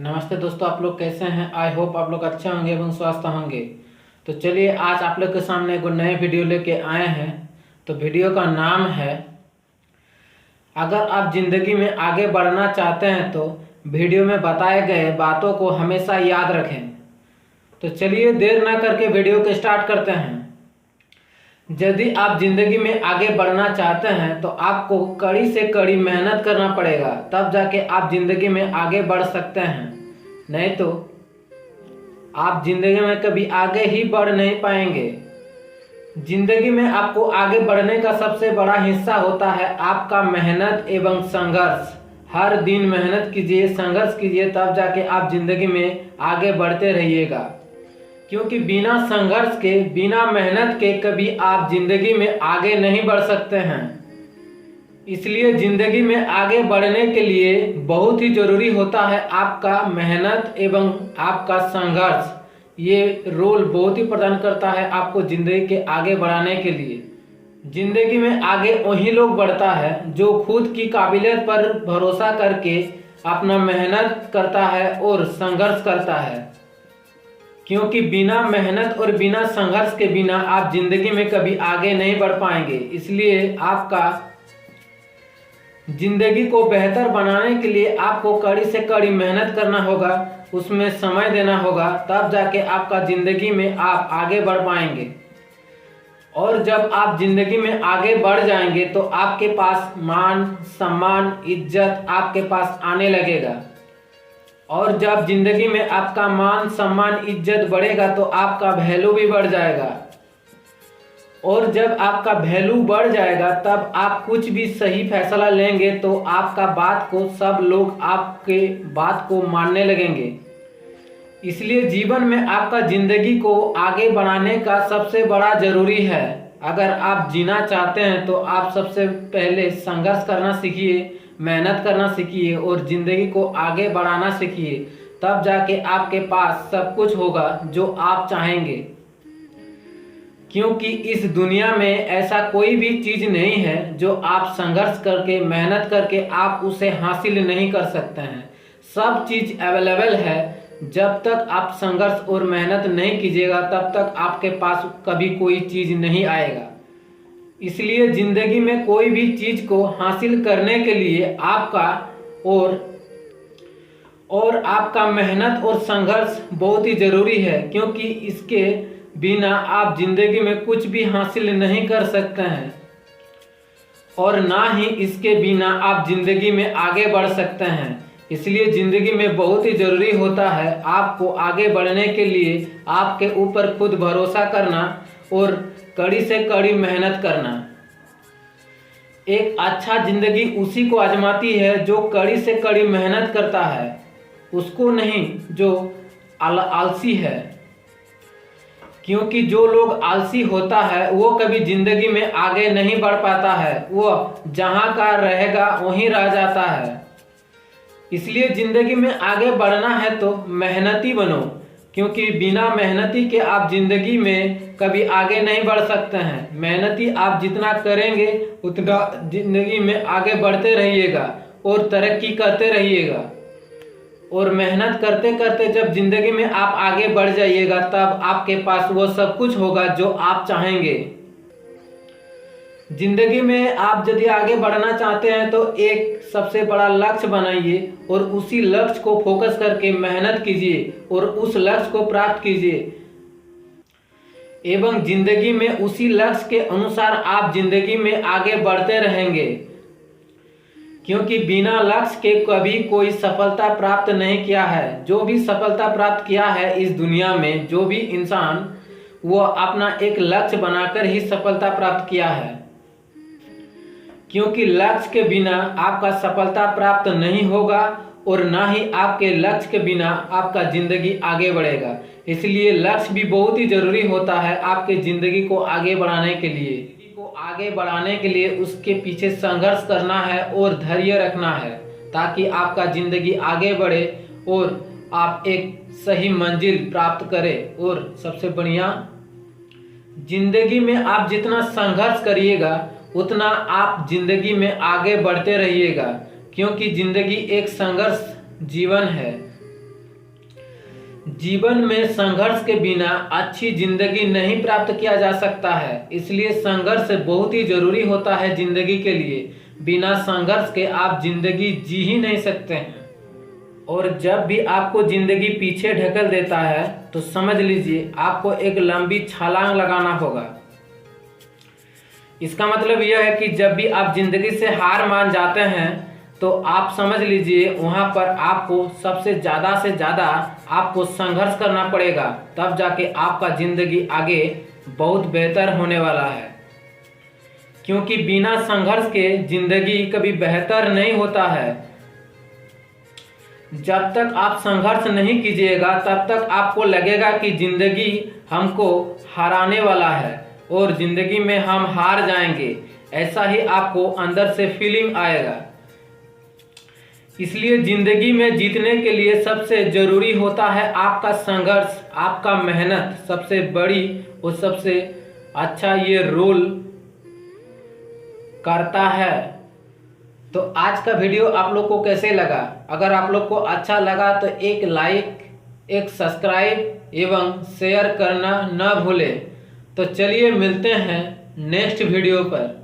नमस्ते दोस्तों, आप लोग कैसे हैं। आई होप आप लोग अच्छे होंगे एवं स्वस्थ होंगे। तो चलिए आज आप लोग के सामने एक नए वीडियो लेके आए हैं। तो वीडियो का नाम है, अगर आप ज़िंदगी में आगे बढ़ना चाहते हैं तो वीडियो में बताए गए बातों को हमेशा याद रखें। तो चलिए देर ना करके वीडियो को स्टार्ट करते हैं। यदि आप ज़िंदगी में आगे बढ़ना चाहते हैं तो आपको कड़ी से कड़ी मेहनत करना पड़ेगा, तब जाके आप ज़िंदगी में आगे बढ़ सकते हैं। नहीं तो आप ज़िंदगी में कभी आगे ही बढ़ नहीं पाएंगे। ज़िंदगी में आपको आगे बढ़ने का सबसे बड़ा हिस्सा होता है आपका मेहनत एवं संघर्ष। हर दिन मेहनत कीजिए, संघर्ष कीजिए, तब जाके आप ज़िंदगी में आगे बढ़ते रहिएगा। क्योंकि बिना संघर्ष के, बिना मेहनत के कभी आप जिंदगी में आगे नहीं बढ़ सकते हैं। इसलिए जिंदगी में आगे बढ़ने के लिए बहुत ही जरूरी होता है आपका मेहनत एवं आपका संघर्ष। ये रोल बहुत ही प्रदान करता है आपको जिंदगी के आगे बढ़ाने के लिए। जिंदगी में आगे वही लोग बढ़ता है जो खुद की काबिलियत पर भरोसा करके अपना मेहनत करता है और संघर्ष करता है। क्योंकि बिना मेहनत और बिना संघर्ष के बिना आप जिंदगी में कभी आगे नहीं बढ़ पाएंगे। इसलिए आपका जिंदगी को बेहतर बनाने के लिए आपको कड़ी से कड़ी मेहनत करना होगा, उसमें समय देना होगा, तब जाके आपका जिंदगी में आप आगे बढ़ पाएंगे। और जब आप जिंदगी में आगे बढ़ जाएंगे तो आपके पास मान सम्मान इज्जत आपके पास आने लगेगा। और जब जिंदगी में आपका मान सम्मान इज्जत बढ़ेगा तो आपका वैल्यू भी बढ़ जाएगा। और जब आपका वैल्यू बढ़ जाएगा तब आप कुछ भी सही फैसला लेंगे तो आपका बात को सब लोग आपके बात को मानने लगेंगे। इसलिए जीवन में आपका जिंदगी को आगे बढ़ाने का सबसे बड़ा जरूरी है। अगर आप जीना चाहते हैं तो आप सबसे पहले संघर्ष करना सीखिए, मेहनत करना सीखिए और ज़िंदगी को आगे बढ़ाना सीखिए। तब जाके आपके पास सब कुछ होगा जो आप चाहेंगे। क्योंकि इस दुनिया में ऐसा कोई भी चीज़ नहीं है जो आप संघर्ष करके मेहनत करके आप उसे हासिल नहीं कर सकते हैं। सब चीज़ अवेलेबल है। जब तक आप संघर्ष और मेहनत नहीं कीजिएगा तब तक आपके पास कभी कोई चीज़ नहीं आएगा। इसलिए ज़िंदगी में कोई भी चीज़ को हासिल करने के लिए आपका और आपका मेहनत और संघर्ष बहुत ही ज़रूरी है। क्योंकि इसके बिना आप ज़िंदगी में कुछ भी हासिल नहीं कर सकते हैं और ना ही इसके बिना आप ज़िंदगी में आगे बढ़ सकते हैं। इसलिए ज़िंदगी में बहुत ही ज़रूरी होता है आपको आगे बढ़ने के लिए आपके ऊपर खुद भरोसा करना और कड़ी से कड़ी मेहनत करना। एक अच्छा जिंदगी उसी को आजमाती है जो कड़ी से कड़ी मेहनत करता है, उसको नहीं जो आलसी है। क्योंकि जो लोग आलसी होता है वो कभी जिंदगी में आगे नहीं बढ़ पाता है, वो जहाँ का रहेगा वहीं रह जाता है। इसलिए ज़िंदगी में आगे बढ़ना है तो मेहनती बनो। क्योंकि बिना मेहनती के आप ज़िंदगी में कभी आगे नहीं बढ़ सकते हैं। मेहनती आप जितना करेंगे उतना ज़िंदगी में आगे बढ़ते रहिएगा और तरक्की करते रहिएगा। और मेहनत करते करते जब ज़िंदगी में आप आगे बढ़ जाइएगा तब आपके पास वो सब कुछ होगा जो आप चाहेंगे। जिंदगी में आप यदि आगे बढ़ना चाहते हैं तो एक सबसे बड़ा लक्ष्य बनाइए और उसी लक्ष्य को फोकस करके मेहनत कीजिए और उस लक्ष्य को प्राप्त कीजिए। एवं जिंदगी में उसी लक्ष्य के अनुसार आप जिंदगी में आगे बढ़ते रहेंगे। क्योंकि बिना लक्ष्य के कभी कोई सफलता प्राप्त नहीं किया है। जो भी सफलता प्राप्त किया है इस दुनिया में, जो भी इंसान, वो अपना एक लक्ष्य बनाकर ही सफलता प्राप्त किया है। क्योंकि लक्ष्य के बिना आपका सफलता प्राप्त नहीं होगा और ना ही आपके लक्ष्य के बिना आपका ज़िंदगी आगे बढ़ेगा। इसलिए लक्ष्य भी बहुत ही ज़रूरी होता है आपके ज़िंदगी को आगे बढ़ाने के लिए। आगे बढ़ाने के लिए उसके पीछे संघर्ष करना है और धैर्य रखना है, ताकि आपका ज़िंदगी आगे बढ़े और आप एक सही मंजिल प्राप्त करें। और सबसे बढ़िया, ज़िंदगी में आप जितना संघर्ष करिएगा उतना आप जिंदगी में आगे बढ़ते रहिएगा। क्योंकि ज़िंदगी एक संघर्ष जीवन है। जीवन में संघर्ष के बिना अच्छी जिंदगी नहीं प्राप्त किया जा सकता है, इसलिए संघर्ष बहुत ही जरूरी होता है जिंदगी के लिए। बिना संघर्ष के आप जिंदगी जी ही नहीं सकते हैं। और जब भी आपको जिंदगी पीछे ढकेल देता है तो समझ लीजिए आपको एक लंबी छलांग लगाना होगा। इसका मतलब यह है कि जब भी आप जिंदगी से हार मान जाते हैं तो आप समझ लीजिए वहां पर आपको सबसे ज़्यादा से ज़्यादा आपको संघर्ष करना पड़ेगा, तब जाके आपका ज़िंदगी आगे बहुत बेहतर होने वाला है। क्योंकि बिना संघर्ष के ज़िंदगी कभी बेहतर नहीं होता है। जब तक आप संघर्ष नहीं कीजिएगा तब तक आपको लगेगा कि ज़िंदगी हमको हराने वाला है और ज़िंदगी में हम हार जाएंगे, ऐसा ही आपको अंदर से फीलिंग आएगा। इसलिए ज़िंदगी में जीतने के लिए सबसे ज़रूरी होता है आपका संघर्ष, आपका मेहनत सबसे बड़ी और सबसे अच्छा ये रोल करता है। तो आज का वीडियो आप लोग को कैसे लगा? अगर आप लोग को अच्छा लगा तो एक लाइक, एक सब्सक्राइब एवं शेयर करना न भूलें। तो चलिए मिलते हैं नेक्स्ट वीडियो पर।